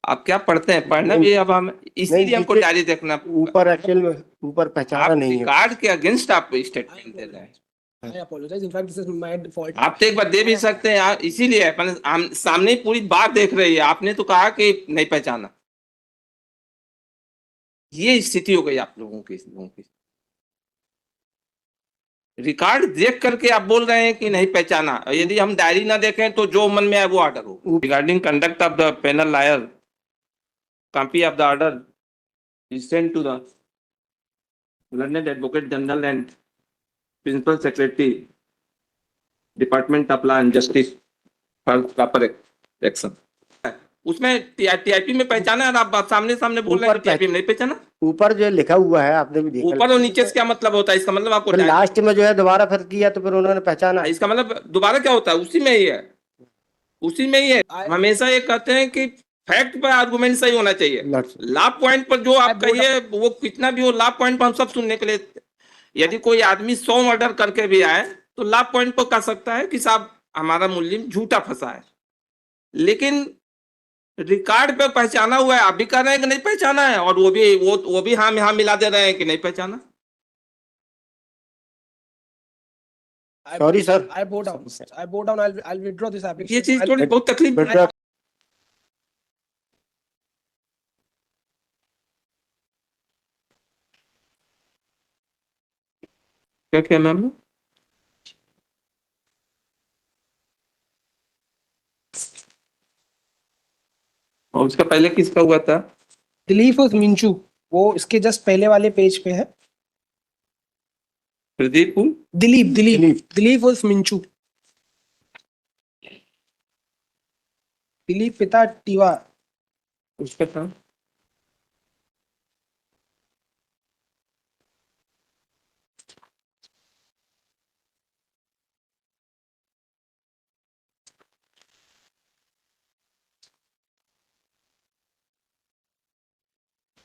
आप क्या पढ़ते हैं? पढ़ना भी अब हम इसीलिए हमको नीचे डायरी देखना। ऊपर एक्चुअल में ऊपर पहचाना आप नहीं है। रिकॉर्ड के अगेंस्ट आप स्टेटमेंट दे रहे हैं। I apologize. In fact, this is my fault. आप तो एक बार दे भी सकते हैं, इसीलिए अपन सामने पूरी बात देख रही है। आपने तो कहा कि नहीं पहचाना। ये स्थिति हो गई आप लोगों की। रिकॉर्ड देख करके आप बोल रहे हैं कि नहीं पहचाना। यदि हम डायरी ना देखें तो जो मन में आए वो ऑर्डर हो। Regarding conduct of the panel lawyer, copy of the order is sent to the learned advocate general and principal secretary department of law and justice for proper action। उसमें टीआईपी में पहचाना है, आप सामने सामने बोल रहे हैं टीआईपी में नहीं पहचाना। ऊपर जो लिखा हुआ है आपने भी देखा। ऊपर और नीचे से क्या मतलब होता है? इसका मतलब आपको लास्ट में जो है दोबारा फिर किया तो फिर उन्होंने पहचाना। इसका मतलब दोबारा क्या होता है? उसी में ही है, उसी में ही है। हमेशा ये कहते हैं कि फैक्ट पर आर्गुमेंट सही होना चाहिए। लॉ पॉइंट पर जो आप कहिए वो कितना भी हो, लॉ पॉइंट पर हम सब सुनने के लिए। यदि कोई आदमी 100 मर्डर करके भी आए तो लॉ पॉइंट पर कह सकता है कि साहब हमारा मुल्जिम झूठा फंसा है। लेकिन रिकॉर्ड पे पहचाना हुआ है, आप भी कह रहे हैं कि नहीं पहचाना है, और वो भी हाँ यहाँ मिला दे रहे हैं कि नहीं पहचाना। Sorry sir, I bow down. I bow down. I'll withdraw this application. ये चीज थोड़ी बहुत तकलीफ। क्या क्या नाम है? और उसका पहले किसका हुआ था? दिलीप उर्फ मिंचू, वो इसके जस्ट पहले वाले पेज पे है। प्रदीप दिलीप दिलीप दिलीप उर्फ मिंचू। दिलीप पिता टीवा। उसका था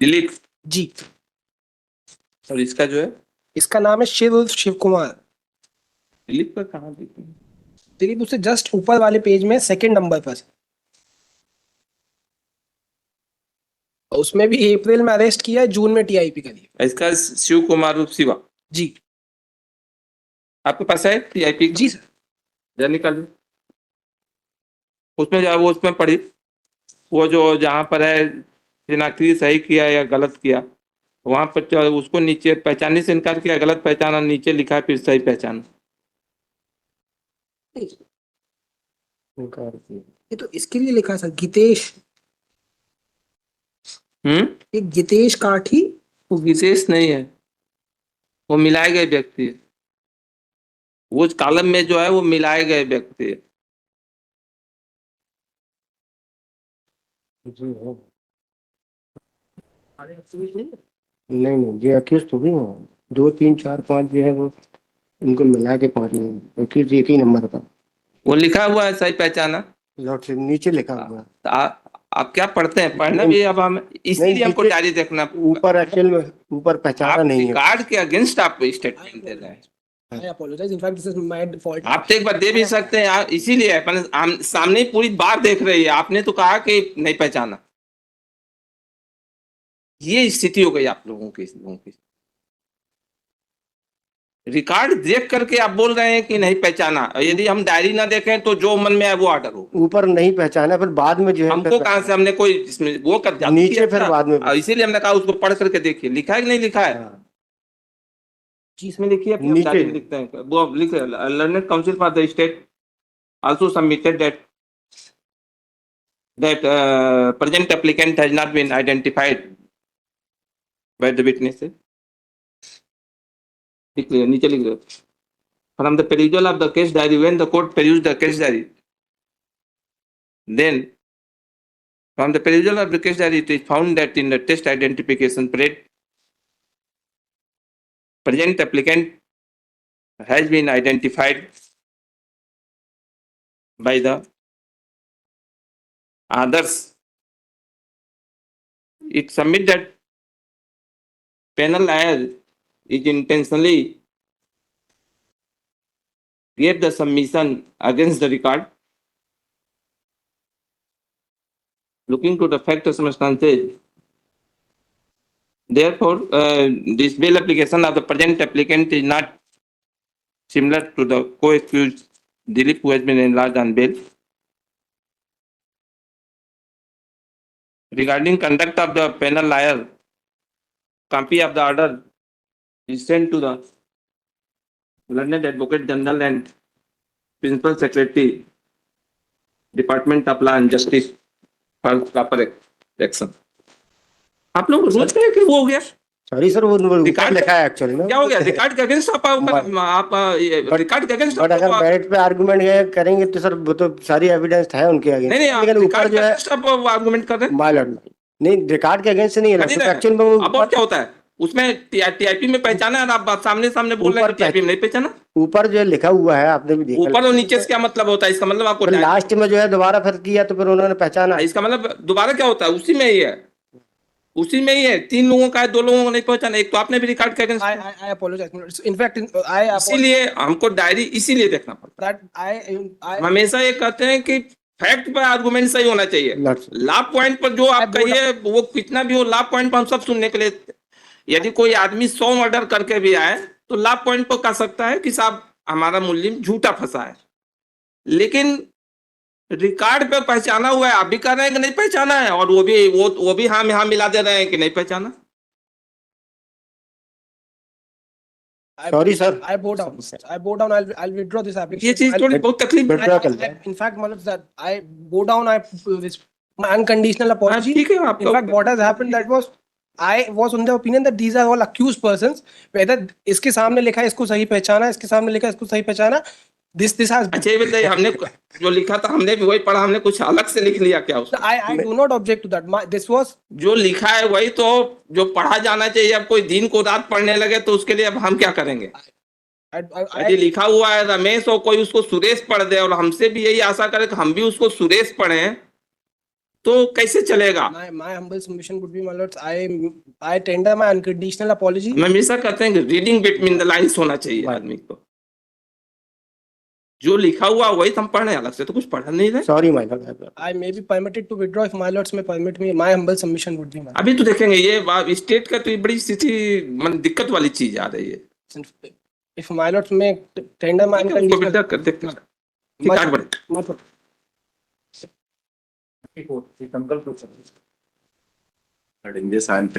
दिलीप जी। और इसका जो है, इसका नाम है शिव उर्फ शिव कुमार। दिलीप का कहाँ दिखा? दिलीप उससे जस्ट ऊपर वाले पेज में सेकंड नंबर पर। उसमें भी अप्रैल में अरेस्ट किया है, जून में टीआईपी का दिया। इसका शिव कुमार उर्फ शिवा जी। आपके पास है टीआईपी? जी सर। जरा निकालिए। उसमें जो वो उसमें पढ़ी, वो जो जहाँ पर है शिनाख्ती सही किया या गलत किया, वहां पर उसको नीचे पहचानने से इनकार किया, गलत पहचाना, नीचे लिखा है फिर सही पहचान। ये तो इसके लिए लिखा सर, गीतेश। ये गीतेश काठी। वो विशेष नहीं है, वो मिलाए गए व्यक्ति है। वो कॉलम में जो है वो मिलाए गए व्यक्ति है। नहीं ये अक्यूज तो नहीं है, 2 3 4 5 जो है वो उनको मिला के 5 नहीं, अक्यूज एक ही नंबर का। वो लिखा हुआ है सही पहचाना, लॉर्ड से नीचे लिखा हुआ है। आप क्या पढ़ते हैं? पढ़ना भी अब हम इसीलिए हमको डायरी देखना। ऊपर एक्चुअल में ऊपर पहचाना नहीं है। रिकॉर्ड के अगेंस्ट आप स्टेटमेंट दे रहे हैं। I apologize. In fact, this is my fault. आप तो एक बार दे भी सकते हैं, इसीलिए अपन सामने पूरी बात देख रही है। आपने तो कहा कि नहीं पहचाना। ये स्थिति हो गई आप लोगों की। रिकॉर्ड देख करके आप बोल रहे हैं कि नहीं पहचाना। यदि हम डायरी ना देखें तो जो मन में आए वो ऑर्डर हो। ऊपर नहीं पहचाना, फिर बाद में जो है हमको कहां से, हमने कोई इसमें वो कर नीचे फिर बाद में, इसीलिए हमने कहा उसको पढ़ करके देखिए लिखा है कि नहीं लिखा है। चीज में लिखिए, नीचे लिखते हैं वो लिखे, learned council for the state also submitted that present applicant has not been identified by the witnesses। लिख लिया, नीचे लिख लो। From the perusal of the case diary, when the court perused the case diary, then from the perusal of the case diary, it is found that in the test identification present applicant has been identified by the others. It submit that panel liar is intentionally gave the submission against the record looking to the fact or circumstances. Therefore, this bail application of the present applicant is not similar to the co-accused Dilip, who has been enlarged on bail. Regarding conduct of the panel liar, copy of the order is sent to the learned Advocate General and Principal Secretary, Department of Law and Justice for proper action. आप लोग सोचते हैं कि वो हो गया, sorry sir, वो ऊपर रिकॉर्ड लिखा है एक्चुअली ना। क्या हो गया? रिकॉर्ड के अगेंस्ट आप रिकॉर्ड के अगेंस्ट बट अगर मेरिट पे आर्गुमेंट करेंगे तो सर वो तो सारी एविडेंस है उनके नहीं अगेंस्ट, नहीं, लेकिन ऊपर रिकॉर्ड जो के है अगेंस्ट आप आर्गुमेंट कर रहे हैं। माय लॉर्ड नहीं, रिकॉर्ड के अगेंस्ट नहीं है कर ही रहे हैं। एक्चुअल में वो अब और क्या होता है उसमें? टीआईपी में पहचाना है, आप सामने सामने बोल रहे हैं ऊपर टीआईपी में नहीं पहचाना। ऊपर जो लिखा हुआ है आपने भी देखा, ऊपर और नीचे से क्या मतलब होता है? इसका मतलब आपको लास्ट में जो है दोबारा फिर किया तो फिर उन्होंने पहचाना। इसका मतलब दोबारा क्या होता है? उसी में ही है, उसी में ही है। 3 लोगों का है, 2 लोगों को नहीं पहचाना। एक तो आपने भी रिकॉर्ड के against, I apologize. In fact, I इसीलिए हमको डायरी इसीलिए देखना पड़ता that I है। हमेशा ये कहते हैं कि फैक्ट पर आर्गुमेंट सही होना चाहिए। लॉ पॉइंट पर जो आप कहिए वो कितना भी हो, लॉ पॉइंट पर हम सब सुनने के लिए। यदि कोई आदमी 100 मर्डर करके भी आए तो लॉ पॉइंट पर कह सकता है कि साहब हमारा मुल्जिम झूठा फंसा है, लेकिन रिकॉर्ड पे पहचाना हुआ है। आप भी कह रहे हैं कि नहीं पहचाना है, और वो भी हाँ मिला दे रहे हैं कि नहीं पहचाना। Sorry sir, I bow down. I bow down. I'll withdraw this application. ये चीज थोड़ी बहुत तकलीफ। withdraw कर लें। In fact, मतलब that I bow down. My unconditional हाँ, apology. ठीक है In आपका। fact, what has happened that was I was on the opinion that these are all accused persons. Whether इसके सामने लिखा है इसको सही पहचाना, इसके सामने लिखा है इसको सही पहचाना. This has. अच्छा ये बताइए, हमने जो लिखा था हमने भी वही पढ़ा, हमने कुछ अलग से लिख लिया क्या उसमें? I do not object to that. This was. जो लिखा है वही तो जो पढ़ा जाना चाहिए। अब कोई दिन को रात पढ़ने लगे तो उसके लिए अब हम क्या करेंगे? यदि लिखा हुआ है रमेश और कोई उसको सुरेश पढ़ दे, और हमसे भी यही आशा करे कि हम भी उसको सुरेश पढ़ें, तो कैसे चलेगा? My humble submission would be, my lords, I tender my unconditional apology. हम हमेशा कहते हैं कि रीडिंग बिटवीन द लाइंस होना चाहिए आदमी को। जो लिखा हुआ वही हम पढ़ रहे हैं, अलग से तो कुछ पढ़ नहीं रहे। Sorry my Lord, I may be permitted to withdraw if my lords may permit me. My humble submission would be, my अभी तो देखेंगे ये स्टेट का तो ये बड़ी स्थिति मन दिक्कत वाली चीज आ रही है। lords. If my lords may tender my उसको unconditional. विड्रॉ कर देते हैं। ठीक है, आगे बढ़े। My- संकल्प